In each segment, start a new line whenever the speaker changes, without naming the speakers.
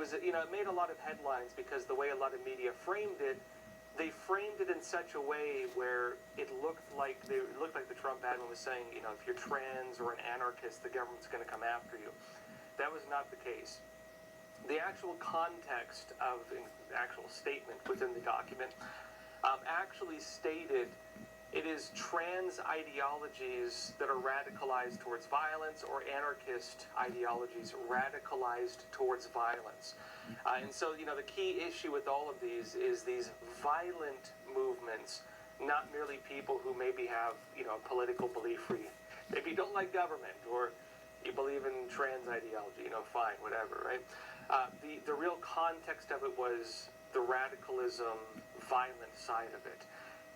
was, you know, it made a lot of headlines because the way a lot of media framed it, they framed it in such a way where it looked like the Trump admin was saying, you know, if you're trans or an anarchist, the government's going to come after you. That was not the case. The actual context of the actual statement within the document actually stated it is trans ideologies that are radicalized towards violence, or anarchist ideologies radicalized towards violence. And so, you know, the key issue with all of these is these violent movements, not merely people who maybe have, you know, a political belief where maybe you don't like government, or you believe in trans ideology, you know, fine, whatever, right? The real context of it was the radicalism, violent side of it.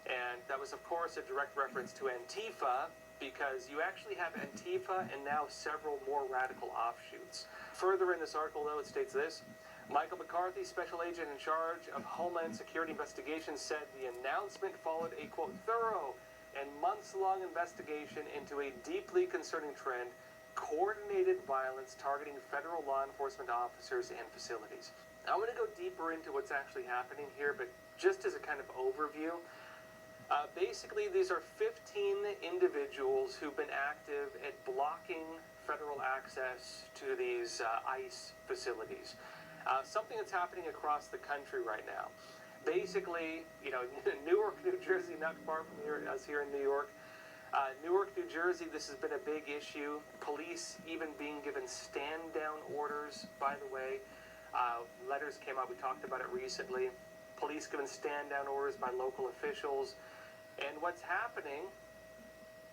And that was, of course, a direct reference to ANTIFA, because you actually have ANTIFA and now several more radical offshoots. Further in this article, though, it states this: Michael McCarthy, special agent in charge of Homeland Security investigations, said the announcement followed a, quote, thorough and months-long investigation into a deeply concerning trend, coordinated violence targeting federal law enforcement officers and facilities. Now, I'm going to go deeper into what's actually happening here, but just as a kind of overview, basically, these are 15 individuals who've been active at blocking federal access to these ICE facilities. Something that's happening across the country right now. Basically, you know, Newark, New Jersey, not far from us here in New York. Newark, New Jersey, this has been a big issue. Police even being given stand-down orders, by the way. Letters came out, we talked about it recently. Police given stand-down orders by local officials. And what's happening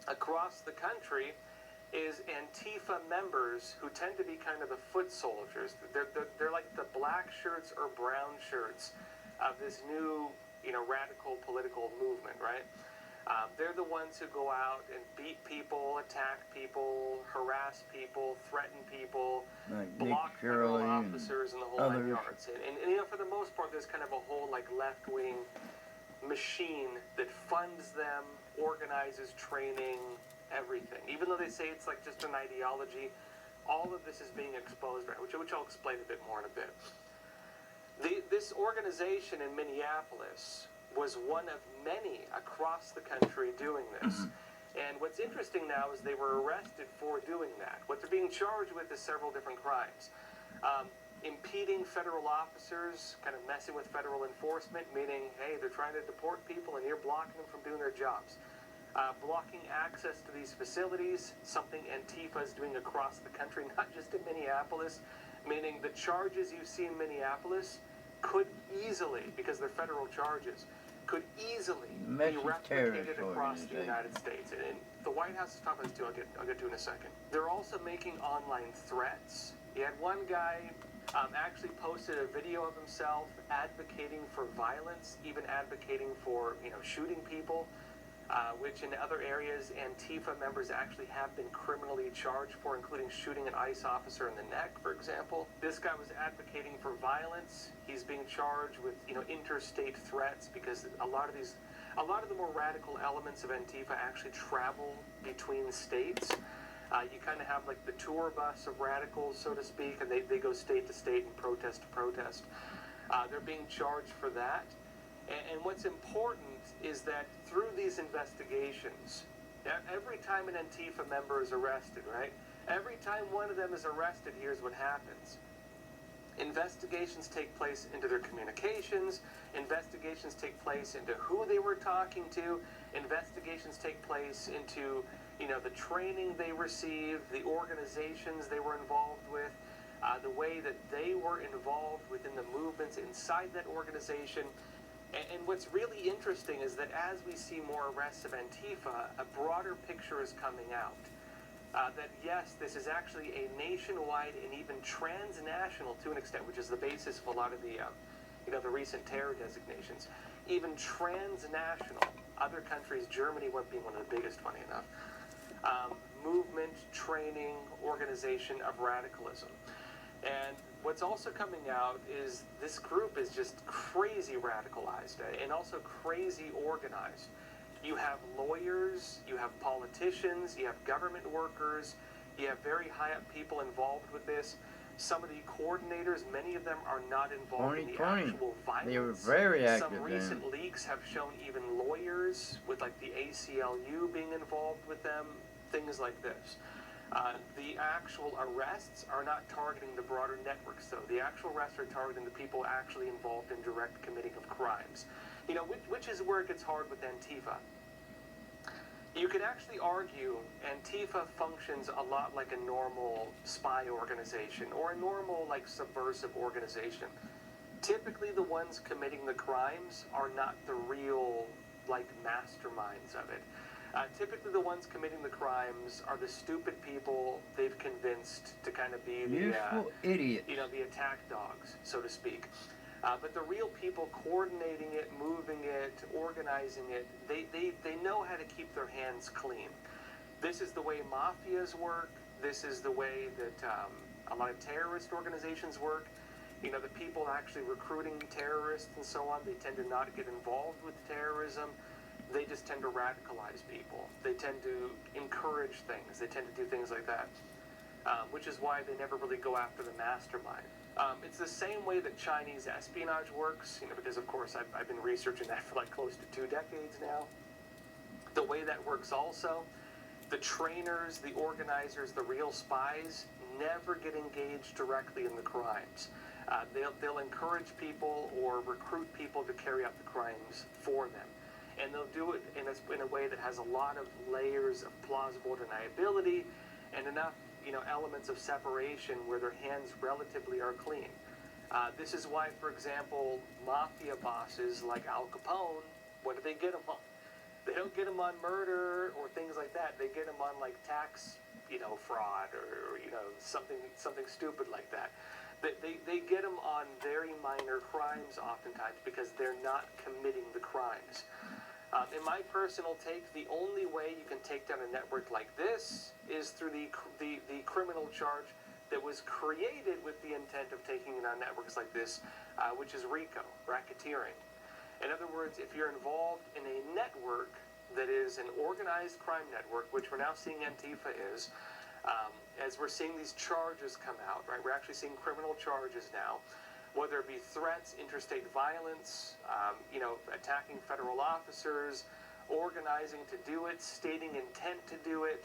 across the country is Antifa members who tend to be kind of the foot soldiers. They're like the black shirts or brown shirts of this new, you know, radical political movement, right? They're the ones who go out and beat people, attack people, harass people, threaten people, like block federal officers and the whole nine yards. And, you know, for the most part, there's kind of a whole, like, left-wing machine that funds them, organizes training, everything. Even though they say it's like just an ideology, all of this is being exposed, right? Which I'll explain a bit more in a bit. This organization in Minneapolis was one of many across the country doing this. And what's interesting now is they were arrested for doing that. What they're being charged with is several different crimes. Impeding federal officers, kind of messing with federal enforcement, meaning, hey, they're trying to deport people and you're blocking them from doing their jobs. Blocking access to these facilities, something Antifa is doing across the country, not just in Minneapolis, meaning the charges you see in Minneapolis could easily, because they're federal charges, could easily be replicated across the United States. And the White House is talking about this too, I'll get to in a second. They're also making online threats. You had one guy actually posted a video of himself advocating for violence, even advocating for, you know, shooting people, which in other areas Antifa members actually have been criminally charged for, including shooting an ICE officer in the neck, for example. This guy was advocating for violence. He's being charged with, you know, interstate threats, because a lot of the more radical elements of Antifa actually travel between states. You kind of have like the tour bus of radicals, so to speak, and they go state to state and protest to protest. They're being charged for that. And what's important is that through these investigations, every time an Antifa member is arrested, right? Every time one of them is arrested, here's what happens. Investigations take place into their communications. Investigations take place into who they were talking to. Investigations take place into, you know, the training they received, the organizations they were involved with, the way that they were involved within the movements inside that organization. And what's really interesting is that as we see more arrests of Antifa, a broader picture is coming out. That yes, this is actually a nationwide and even transnational, to an extent, which is the basis of a lot of the, you know, the recent terror designations. Even transnational, other countries, Germany being one of the biggest, funny enough, movement, training, organization of radicalism. And what's also coming out is this group is just crazy radicalized and also crazy organized. You have lawyers, you have politicians, you have government workers, you have very high up people involved with this. Some of the coordinators, many of them are not involved in the
2020,
actual violence.
they were very active
Some recent leaks have shown even lawyers with like the ACLU being involved with them, things like this. The actual arrests are not targeting the broader networks, though. The actual arrests are targeting the people actually involved in direct committing of crimes. You know, which is where it gets hard with Antifa. You could actually argue Antifa functions a lot like a normal spy organization or a normal, like, subversive organization. Typically, the ones committing the crimes are not the real, like, masterminds of it. Typically, the ones committing the crimes are the stupid people they've convinced to kind of be the
useful idiots.
You know, the attack dogs, so to speak. But the real people coordinating it, moving it, organizing it, they know how to keep their hands clean. This is the way mafias work. This is the way that a lot of terrorist organizations work. You know, the people actually recruiting terrorists and so on, they tend to not get involved with terrorism. They just tend to radicalize people. They tend to encourage things. They tend to do things like that, which is why they never really go after the mastermind. It's the same way that Chinese espionage works, you know, because of course I've been researching that for like close to 2 decades now. The way that works also, the trainers, the organizers, the real spies never get engaged directly in the crimes. They'll encourage people or recruit people to carry out the crimes for them. And they'll do it in a way that has a lot of layers of plausible deniability and enough, you know, elements of separation where their hands relatively are clean. This is why, for example, mafia bosses like Al Capone, what do they get them on? They don't get them on murder or things like that. They get them on like tax, you know, fraud or you know, something stupid like that. They get them on very minor crimes oftentimes because they're not committing the crimes. In my personal take, the only way you can take down a network like this is through the criminal charge that was created with the intent of taking down networks like this, which is RICO, racketeering. In other words, if you're involved in a network that is an organized crime network, which we're now seeing Antifa is, as we're seeing these charges come out, right? We're actually seeing criminal charges now, whether it be threats, interstate violence, you know, attacking federal officers, organizing to do it, stating intent to do it.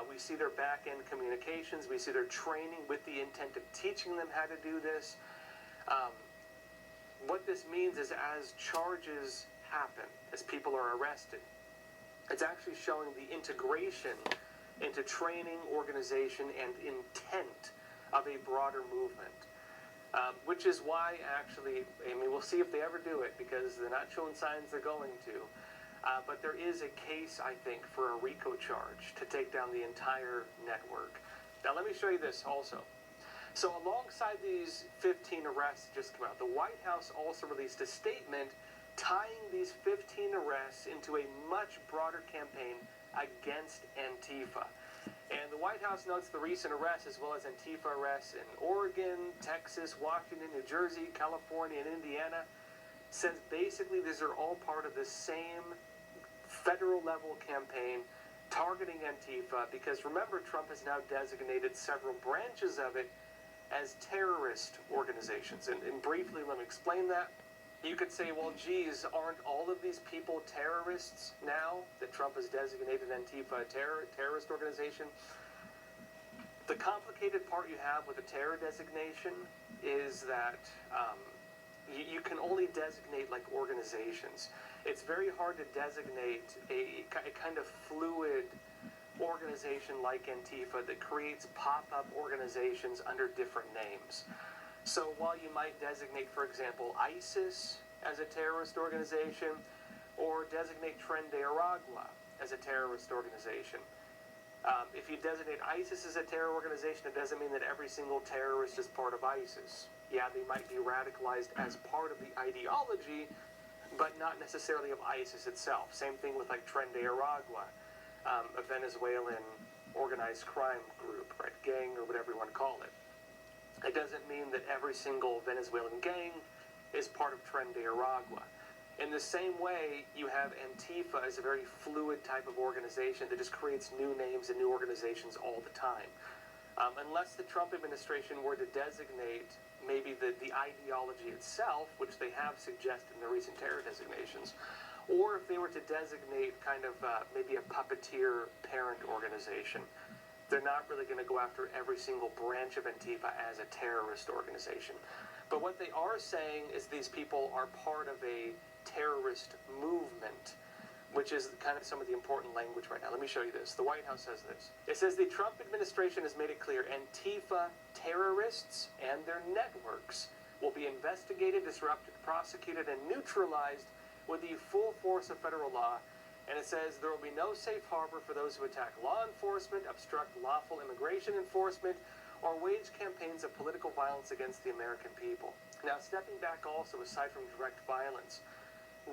We see their back-end communications. We see their training with the intent of teaching them how to do this. What this means is as charges happen, as people are arrested, it's actually showing the integration into training, organization, and intent of a broader movement. Which is why, actually, I mean, we'll see if they ever do it, because they're not showing signs they're going to. But there is a case, I think, for a RICO charge to take down the entire network. Now, let me show you this also. So, alongside these 15 arrests that just came out, the White House also released a statement tying these 15 arrests into a much broader campaign against Antifa. And the White House notes the recent arrests, as well as Antifa arrests in Oregon, Texas, Washington, New Jersey, California, and Indiana, says basically these are all part of the same federal level campaign targeting Antifa, because remember, Trump has now designated several branches of it as terrorist organizations. And briefly, let me explain that. You could say, well, geez, aren't all of these people terrorists now that Trump has designated Antifa a terrorist organization? The complicated part you have with a terror designation is that you can only designate like organizations. It's very hard to designate a kind of fluid organization like Antifa that creates pop-up organizations under different names. So while you might designate, for example, ISIS as a terrorist organization, or designate Tren de Aragua as a terrorist organization, if you designate ISIS as a terror organization, it doesn't mean that every single terrorist is part of ISIS. Yeah, they might be radicalized as part of the ideology, but not necessarily of ISIS itself. Same thing with like Tren de Aragua, a Venezuelan organized crime group, right, gang, or whatever you want to call it. It doesn't mean that every single Venezuelan gang is part of Tren de Aragua. In the same way, you have Antifa as a very fluid type of organization that just creates new names and new organizations all the time. Unless the Trump administration were to designate maybe the ideology itself, which they have suggested in the recent terror designations, or if they were to designate kind of maybe a puppeteer parent organization. They're not really going to go after every single branch of Antifa as a terrorist organization. But what they are saying is these people are part of a terrorist movement, which is kind of some of the important language right now. Let me show you this. The White House says this. It says the Trump administration has made it clear Antifa terrorists and their networks will be investigated, disrupted, prosecuted, and neutralized with the full force of federal law. And it says there will be no safe harbor for those who attack law enforcement, obstruct lawful immigration enforcement, or wage campaigns of political violence against the American people. Now, stepping back also, aside from direct violence,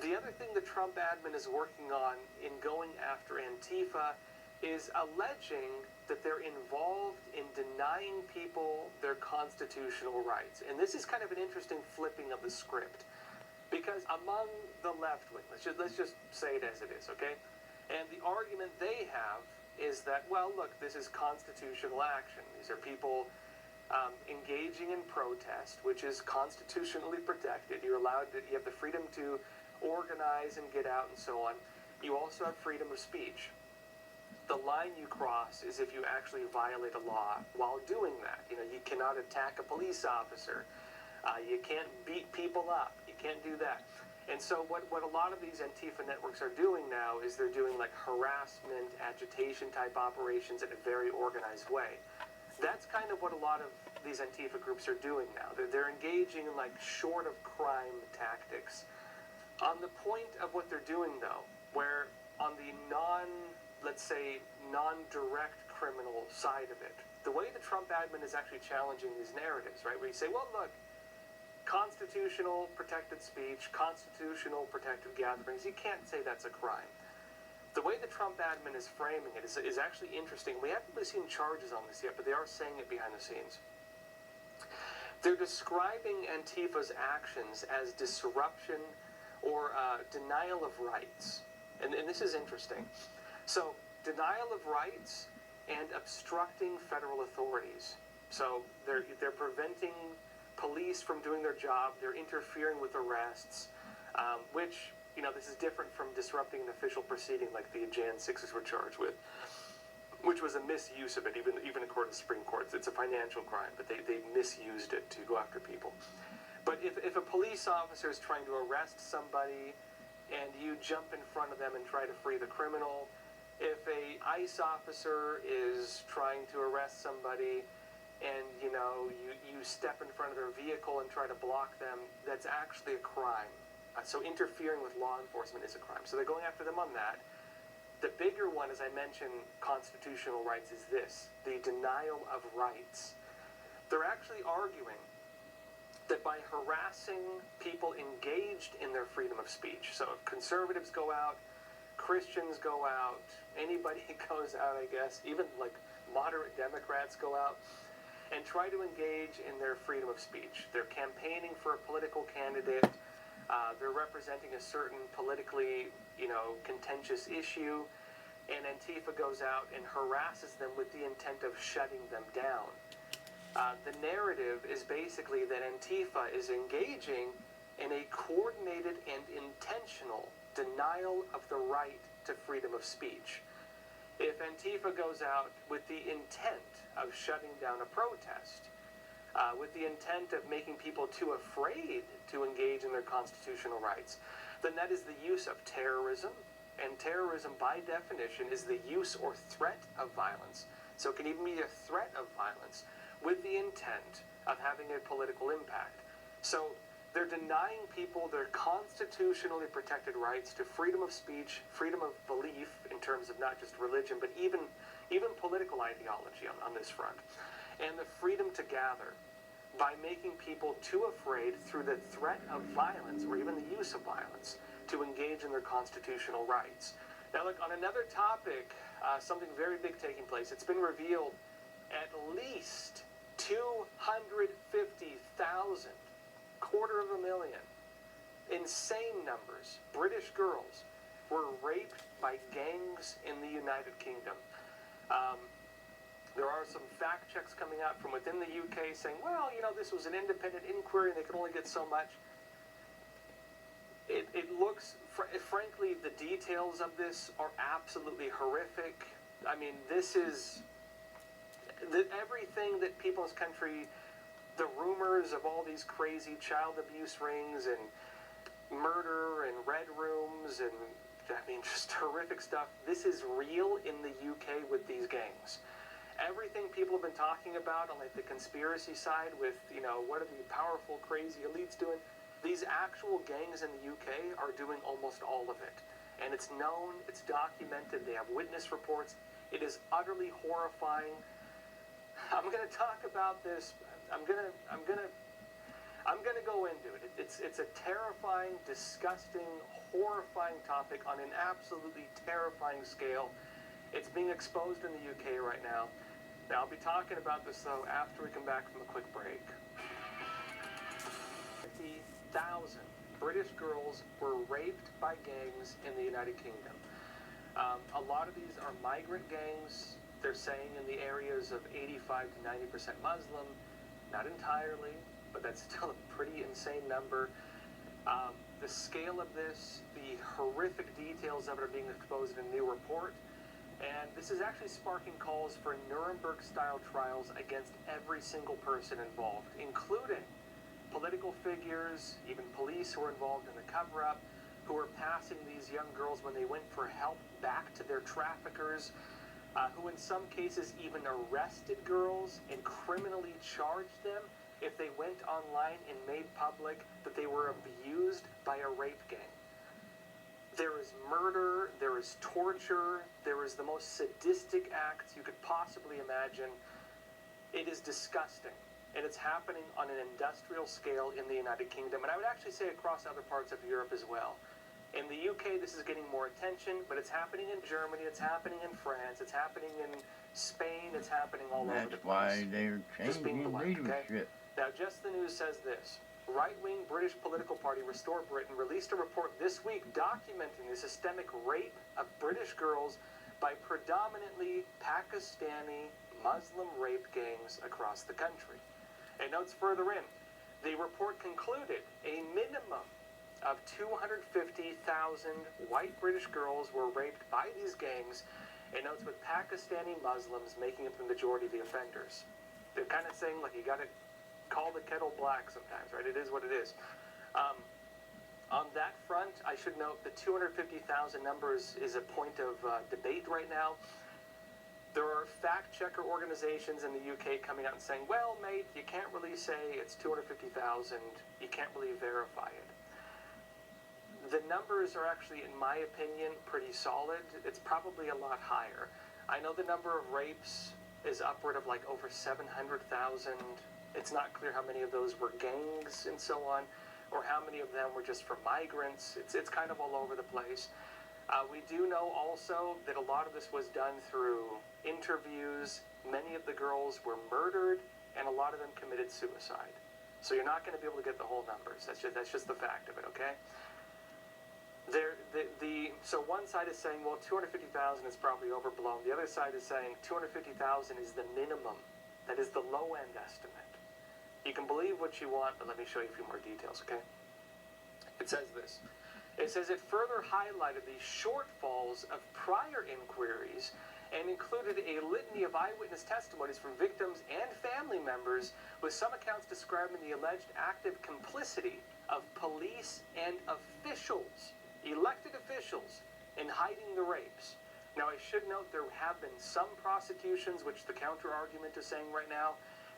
the other thing the Trump admin is working on in going after Antifa is alleging that they're involved in denying people their constitutional rights. And this is kind of an interesting flipping of the script. Because among the left wing, let's just say it as it is, okay? And the argument they have is that, well, look, this is constitutional action. These are people engaging in protest, which is constitutionally protected. You're allowed to, you have the freedom to organize and get out and so on. You also have freedom of speech. The line you cross is if you actually violate a law while doing that. You know, you cannot attack a police officer. You can't beat people up. You can't do that. And so what a lot of these Antifa networks are doing now is they're doing like harassment, agitation type operations in a very organized way. That's kind of what a lot of these Antifa groups are doing now. They're engaging in like short of crime tactics. On the point of what they're doing though, where on the let's say, non-direct criminal side of it, the way the Trump admin is actually challenging these narratives, right, where you say, well, look, constitutional protected speech, constitutional protected gatherings, you can't say that's a crime. The way the Trump admin is framing it is actually interesting. We haven't really seen charges on this yet, but they are saying it behind the scenes. They're describing Antifa's actions as disruption or denial of rights. And this is interesting. So, denial of rights and obstructing federal authorities. So, they're preventing police from doing their job. They're interfering with arrests, which, you know, this is different from disrupting an official proceeding like the Jan 6s were charged with, which was a misuse of it, even according to the Supreme Court. It's a financial crime, but they misused it to go after people. But if a police officer is trying to arrest somebody and you jump in front of them and try to free the criminal, if a ICE officer is trying to arrest somebody and, you know, you step in front of their vehicle and try to block them, that's actually a crime. So interfering with law enforcement is a crime. So they're going after them on that. The bigger one, as I mentioned, constitutional rights, is this, the denial of rights. They're actually arguing that by harassing people engaged in their freedom of speech, so if conservatives go out, Christians go out, anybody goes out, I guess, even like moderate Democrats go out, and try to engage in their freedom of speech. They're campaigning for a political candidate. They're representing a certain politically, you know, contentious issue, and Antifa goes out and harasses them with the intent of shutting them down. The narrative is basically that Antifa is engaging in a coordinated and intentional denial of the right to freedom of speech. If Antifa goes out with the intent of shutting down a protest, with the intent of making people too afraid to engage in their constitutional rights, then that is the use of terrorism, and terrorism by definition is the use or threat of violence. So it can even be a threat of violence with the intent of having a political impact. So they're denying people their constitutionally protected rights to freedom of speech, freedom of belief in terms of not just religion, but even political ideology on this front, and the freedom to gather by making people too afraid through the threat of violence or even the use of violence to engage in their constitutional rights. Now look, on another topic, something very big taking place. It's been revealed at least 250,000, 250,000, insane numbers, British girls were raped by gangs in the United Kingdom. There are some fact checks coming out from within the UK saying, well, this was an independent inquiry and they could only get so much. It looks, frankly, the details of this are absolutely horrific. I mean, this is everything that people in this country, the rumors of all these crazy child abuse rings and murder and red rooms and, just horrific stuff. This is real in the UK with these gangs. Everything people have been talking about on the conspiracy side with, what are the powerful, crazy elites doing? These actual gangs in the UK are doing almost all of it. And it's known, it's documented, they have witness reports. It is utterly horrifying. I'm going to talk about this. I'm going to go into it. It's a terrifying, disgusting, horrifying topic on an absolutely terrifying scale. It's being exposed in the UK right now. Now, I'll be talking about this, though, after we come back from a quick break. 50,000 British girls were raped by gangs in the United Kingdom. A lot of these are migrant gangs. They're saying in the areas of 85 to 90% Muslim. Not entirely, but that's still a pretty insane number. The scale of this, the horrific details of it are being exposed in a new report. And this is actually sparking calls for Nuremberg-style trials against every single person involved, including political figures, even police who were involved in the cover-up, who were passing these young girls when they went for help back to their traffickers, who in some cases even arrested girls and criminally charged them if they went online and made public that they were abused by a rape gang. There is murder, there is torture, there is the most sadistic acts you could possibly imagine. It is disgusting, and it's happening on an industrial scale in the United Kingdom, and I would actually say across other parts of Europe as well. In the UK, this is getting more attention, but it's happening in Germany, it's happening in France, it's happening in Spain, it's happening all over the place.
That's why they're changing leadership.
Okay? Now, Just the News says this. Right-wing British political party Restore Britain released a report this week documenting the systemic rape of British girls by predominantly Pakistani Muslim rape gangs across the country. And notes further in, the report concluded a minimum of 250,000 white British girls were raped by these gangs, and notes with Pakistani Muslims making up the majority of the offenders. They're kind of saying, you got to call the kettle black sometimes, right? It is what it is. On that front, I should note the 250,000 numbers is a point of debate right now. There are fact-checker organizations in the UK coming out and saying, well, mate, you can't really say it's 250,000. You can't really verify it. The numbers are actually, in my opinion, pretty solid. It's probably a lot higher. I know the number of rapes is upward of over 700,000. It's not clear how many of those were gangs and so on, or how many of them were just for migrants. It's kind of all over the place. We do know also that a lot of this was done through interviews. Many of the girls were murdered, and a lot of them committed suicide. So you're not going to be able to get the whole numbers. That's just the fact of it, okay? So one side is saying, well, 250,000 is probably overblown. The other side is saying 250,000 is the minimum. That is the low-end estimate. You can believe what you want, but let me show you a few more details, okay? It says this. It says it further highlighted the shortfalls of prior inquiries and included a litany of eyewitness testimonies from victims and family members, with some accounts describing the alleged active complicity of police and officials, elected officials, in hiding the rapes. Now, I should note there have been some prosecutions, which the counter-argument is saying right now.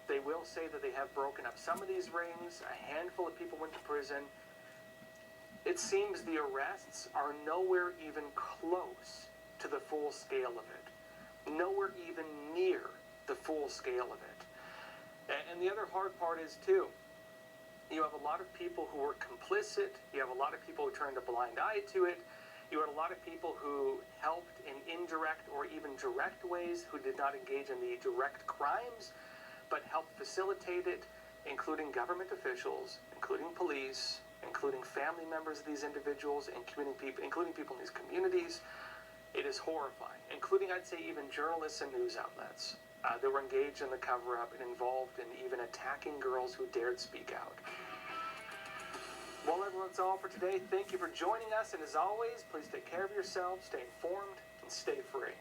They will say that they have broken up some of these rings. A handful of people went to prison. It seems the arrests are nowhere even close to the full scale of it. Nowhere even near the full scale of it. And the other hard part is, too, you have a lot of people who were complicit. You have a lot of people who turned a blind eye to it. You had a lot of people who helped in indirect or even direct ways, who did not engage in the direct crimes, but helped facilitate it, including government officials, including police, including family members of these individuals, including people in these communities. It is horrifying, including, I'd say, even journalists and news outlets. that were engaged in the cover-up and involved in even attacking girls who dared speak out. Well, everyone, that's all for today. Thank you for joining us, and as always, please take care of yourselves, stay informed, and stay free.